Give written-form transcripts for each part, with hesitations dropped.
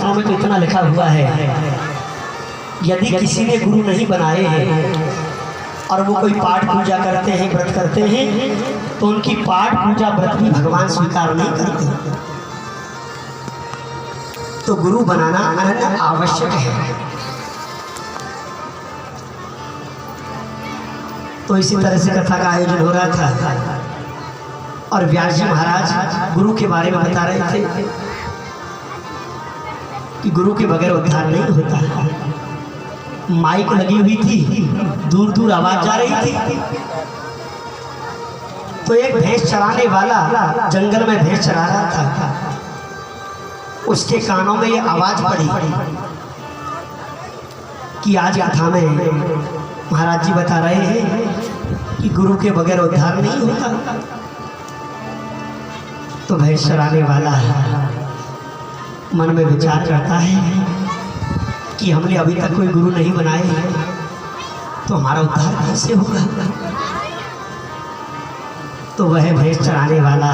शास्त्रों में तो इतना लिखा हुआ है, यदि किसी ने गुरु नहीं बनाए हैं और वो कोई पाठ पूजा करते हैं, व्रत करते हैं, तो उनकी पाठ पूजा व्रत भी भगवान स्वीकार नहीं करते। तो गुरु बनाना अनन्य आवश्यक है। तो इसी तरह से कथा का आयोजन हो रहा था और व्यास जी महाराज गुरु के बारे में बता रहे थे कि गुरु के बगैर उद्धार नहीं होता। माइक लगी हुई थी, दूर दूर आवाज जा रही थी। तो एक भैंस चराने वाला जंगल में भैंस चरा रहा था, उसके कानों में ये आवाज पड़ी कि आज कथा में महाराज जी बता रहे हैं कि गुरु के बगैर उद्धार नहीं होता। तो भैंस चराने वाला मन में विचार करता है कि हमने अभी तक कोई गुरु नहीं बनाए, तो हमारा उद्धार कैसे होगा। तो वह भैंस चराने वाला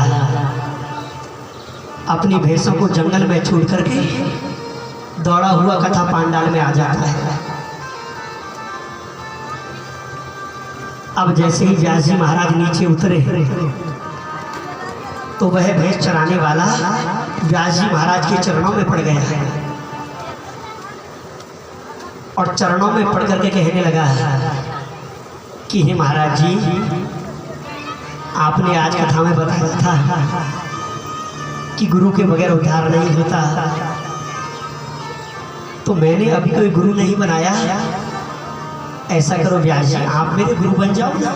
अपनी भैंसों को जंगल में छोड़ करके दौड़ा हुआ कथा पांडाल में आ जाता है। अब जैसे ही व्यास जी महाराज नीचे उतरे तो वह भैंस चराने वाला व्यास जी महाराज के चरणों में पड़ गया है और चरणों में पड़ करके कहने लगा कि हे महाराज जी, आपने आज कथा में बताया था कि गुरु के बगैर उद्धार नहीं होता, तो मैंने अभी कोई गुरु नहीं बनाया। ऐसा करो व्यास जी, आप मेरे गुरु बन जाओ ना।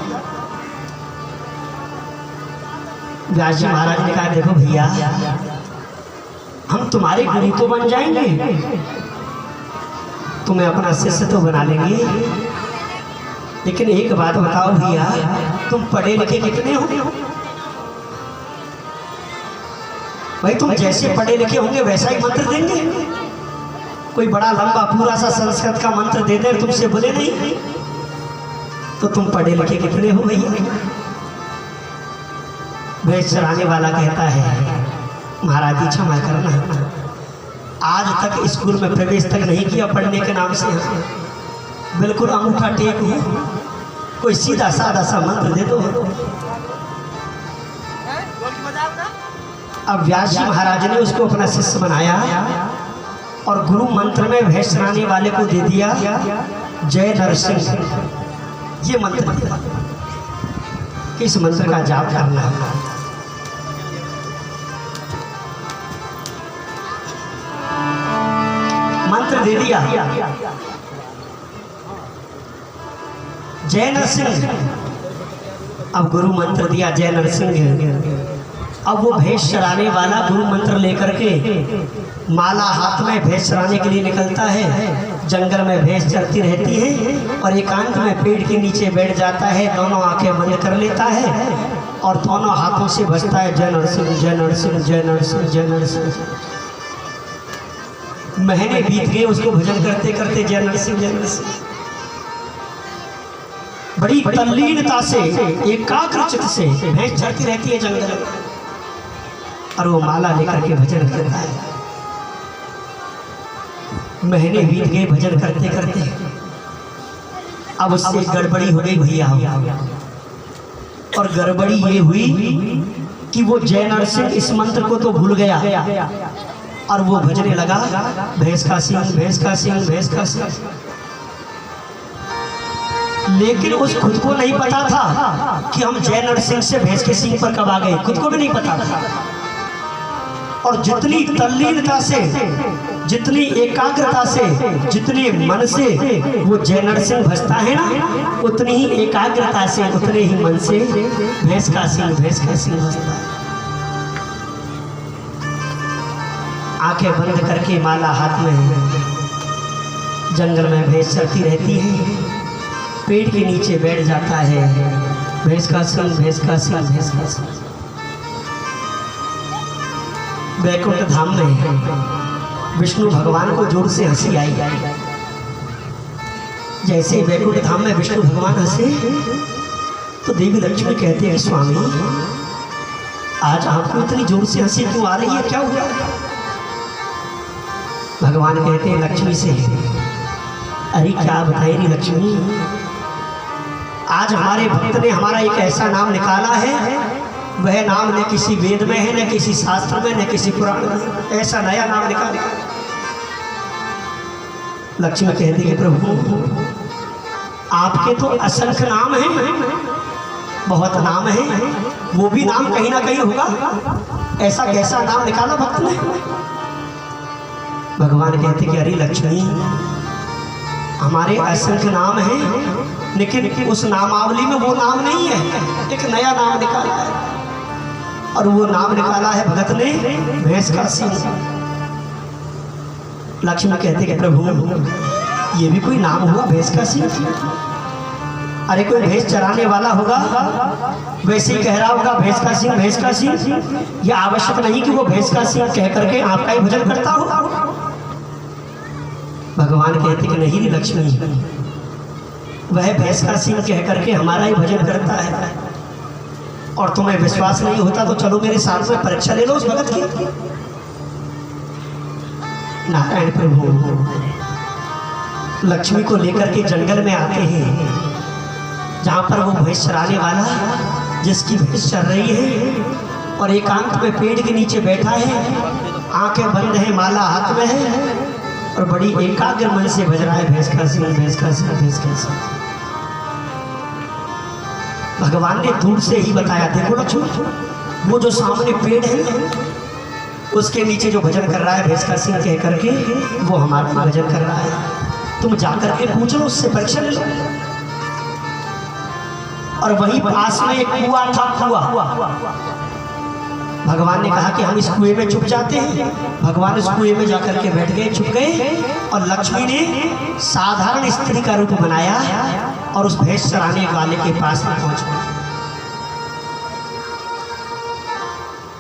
व्यास जी महाराज ने कहा, देखो भैया, हम तुम्हारे गुरु तो बन जाएंगे, तुम्हें अपना शिष्य तो बना लेंगे, लेकिन एक बात बताओ भैया, तुम पढ़े लिखे कितने हो? भाई तुम जैसे पढ़े लिखे होंगे वैसा ही मंत्र देंगे। कोई बड़ा लंबा पूरा सा संस्कृत का मंत्र दे दे, तुमसे बोले नहीं, तो तुम पढ़े लिखे कितने हो भैया? भैंस चराने वाला कहता है, महाराज जी क्षमा करना, आज तक स्कूल में प्रवेश तक नहीं किया पढ़ने के नाम से, बिल्कुल अंगूठा टेक हूँ, कोई सीधा साधा सा मंत्र दे दो। अब व्यास जी महाराज ने उसको अपना शिष्य बनाया और गुरु मंत्र में भैंस चराने वाले को दे दिया जय नरसिंह। ये मंत्र दिया, इस मंत्र का जाप करना है। मंत्र दे दिया जय नरसिंह। अब गुरु मंत्र दिया जय नरसिंह। अब वो भैंस चराने वाला गुरु मंत्र लेकर के माला हाथ में भैंस चराने के लिए निकलता है। जंगल में भैंस चरती रहती है और एकांत में पेड़ के नीचे बैठ जाता है, दोनों आंखें बंद कर लेता है और दोनों हाथों से बजता है जय नरसिंह जय नरसिंह जय नरसिंह जय नरसिंह। महीने बीत गए उसको भजन करते करते जय नरसिंह जय नरसिंह। बड़ी तल्लीनता से एकाग्र चित्त से भैंस चरती रहती है जंगल में और वो माला लेकर के भजन करता है। महीने बीत गए भजन करते करते, अब उससे गड़बड़ी हो गई भैया। और गड़बड़ी ये हुई कि वो जय नरसिंह इस मंत्र को तो भूल गया और वो भजने लगा भैंस का सिंह भैंस का सिंह भैंस का सिंह। लेकिन उस खुद को नहीं पता था कि हम जय नरसिंह से भैंस के सिंह पर कब आ गए, खुद को भी नहीं पता था। और जितनी तल्लीनता से, जितनी एकाग्रता से, जितने मन से वो जय नरसिंह भजता है ना, उतनी ही एकाग्रता से, उतने ही मन से भैंस का सिंह भजता है। आंखें बंद करके माला हाथ में जंगल में भैंस चरती रहती है, पेड़ के नीचे बैठ जाता है भैंस का सिंह भैंस का सिंह भैंस का सिंह। वैकुंठ धाम में विष्णु भगवान को जोर से हंसी आई। जैसे वैकुंठ धाम में विष्णु भगवान हंसे तो देवी लक्ष्मी कहते हैं, स्वामी आज आपको इतनी जोर से हंसी क्यों आ रही है, क्या हुआ? भगवान कहते हैं लक्ष्मी से, अरे क्या बताए रे लक्ष्मी, आज हमारे भक्त ने हमारा एक ऐसा नाम निकाला है, वह नाम न किसी वेद में है, न किसी शास्त्र में, न किसी पुराण में, ऐसा नया नाम निकाला। लक्ष्मी कहती है प्रभु आपके तो असंख्य नाम हैं, बहुत नाम हैं, वो भी नाम कहीं ना कहीं होगा, ऐसा कैसा नाम निकाला भक्त ने। भगवान कहते कि अरे लक्ष्मी हमारे असंख्य नाम हैं, लेकिन उस नामावली में वो नाम नहीं है, एक नया नाम निकाला है, और वो नाम निकाला है भगत ने भैंस का सिंह। लक्ष्मी कहते कि प्रभु ये भी कोई नाम हुआ भैंस का सिंह? अरे कोई भैंस चराने वाला होगा, वैसे ही कह रहा होगा भैंस का सिंह, भैंस का सिंह। यह आवश्यक नहीं कि वो भैंस का सिंह कह करके आपका ही भजन करता हो। भगवान कहते कि नहीं लक्ष्मी, वह भैंस का सिंह कह करके हमारा ही भजन करता है, और तुम्हें विश्वास नहीं होता तो चलो मेरे साथ में परीक्षा ले लो उस भगत की। नारायण प्रभु लक्ष्मी को लेकर के जंगल में आते हैं, जहाँ पर वो भैंस चराने वाला, जिसकी भैंस चल रही है और एकांत में पेड़ के नीचे बैठा है, आंखें बंद है, माला हाथ में है, और बड़ी एकाग्र मन से भज रहा है भैंस का सिंह, भैंस का सिंह, भैंस का सिंह। भगवान ने दूर से ही बताया, देखो लक्ष्मी वो जो सामने पेड़ है उसके नीचे जो भजन कर रहा है भैंस का सिंह कह करके, वो हमारा भजन कर रहा है, तुम जाकर के पूछ लो उससे, परीक्षा ले लो। और वहीं पास में एक कुआं था, कुआं। भगवान ने कहा कि हम इस कुएं में छुप जाते हैं। भगवान इस कुएं में जाकर के बैठ गए, छुप गए, और लक्ष्मी ने साधारण स्त्री का रूप बनाया और उस भैंस चराने वाले के पास में पहुंच गए।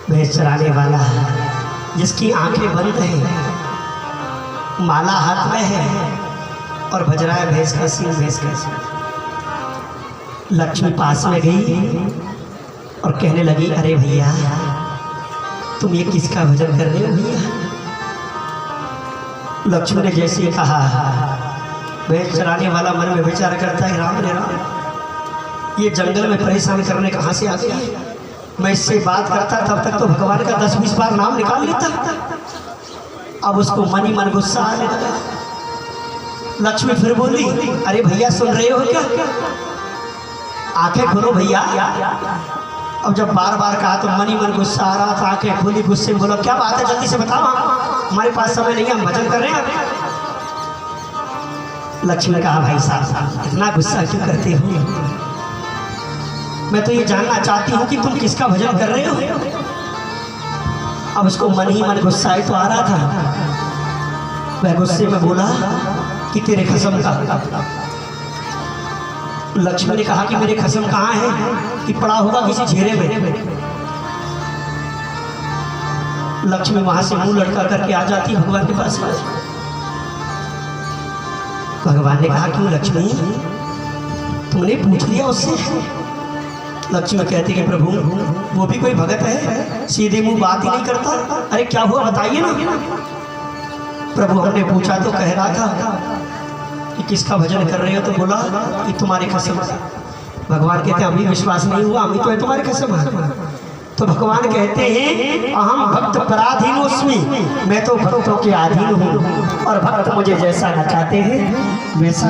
भैंस चराने वाला जिसकी आंखें बंद हैं, माला हाथ में है, और भज रहा है भैंस का सिंह, भैंस का सिंह। लक्ष्मी पास में गई और कहने लगी, अरे भैया तुम ये किसका भजन कर रहे हो भैया? लक्ष्मी ने जैसे ही कहा, भैंस चराने वाला मन में विचार करता है, राम रे राम, ये जंगल में परेशान करने कहाँ से आ गया? मैं इससे बात करता तब तक तो भगवान का 10-20 बार नाम निकाल लेता, अब उसको मन ही मन गुस्सा आने लगा। लक्ष्मी फिर बोली, अरे भैया सुन रहे हो क्या? आंखें खोलो भैया। अब जब बार बार कहा तो मन ही मन गुस्सा आ रहा था, आंखें खोली, गुस्से में बोला, क्या बात है जल्दी से बताओ, हमारे पास समय नहीं है, हम भजन कर रहे हैं। लक्ष्मी ने कहा, भाई साहब इतना गुस्सा क्यों करते हो? मैं तो ये जानना चाहती हूँ कि तुम किसका भजन कर रहे हो। अब उसको मन ही मन गुस्सा ही तो आ रहा था, वह गुस्से में बोला कि तेरे खसम का। लक्ष्मी ने कहा कि मेरे खसम कहाँ है, कि पड़ा होगा किसी घेरे में। लक्ष्मी वहां से मुंह लटका करके आ जाती भगवान के पास। भगवान ने कहा, क्यों लक्ष्मी तुमने पूछ लिया उससे? लक्ष्मी कहती कि प्रभु वो भी कोई भगत है, सीधे मुंह बात ही नहीं करता। अरे क्या हुआ बताइए ना। प्रभु हमने पूछा तो कह रहा था कि किसका भजन कर रहे हो, तो बोला कि तुम्हारी कसम। भगवान कहते हैं अभी विश्वास नहीं हुआ, अभी तो है तुम्हारी कसम है। तो भगवान कहते हैं अहम भक्त पराधीनोस्मि, मैं तो भक्तों के अधीन हूँ, और भक्त मुझे जैसा नचाते हैं वैसा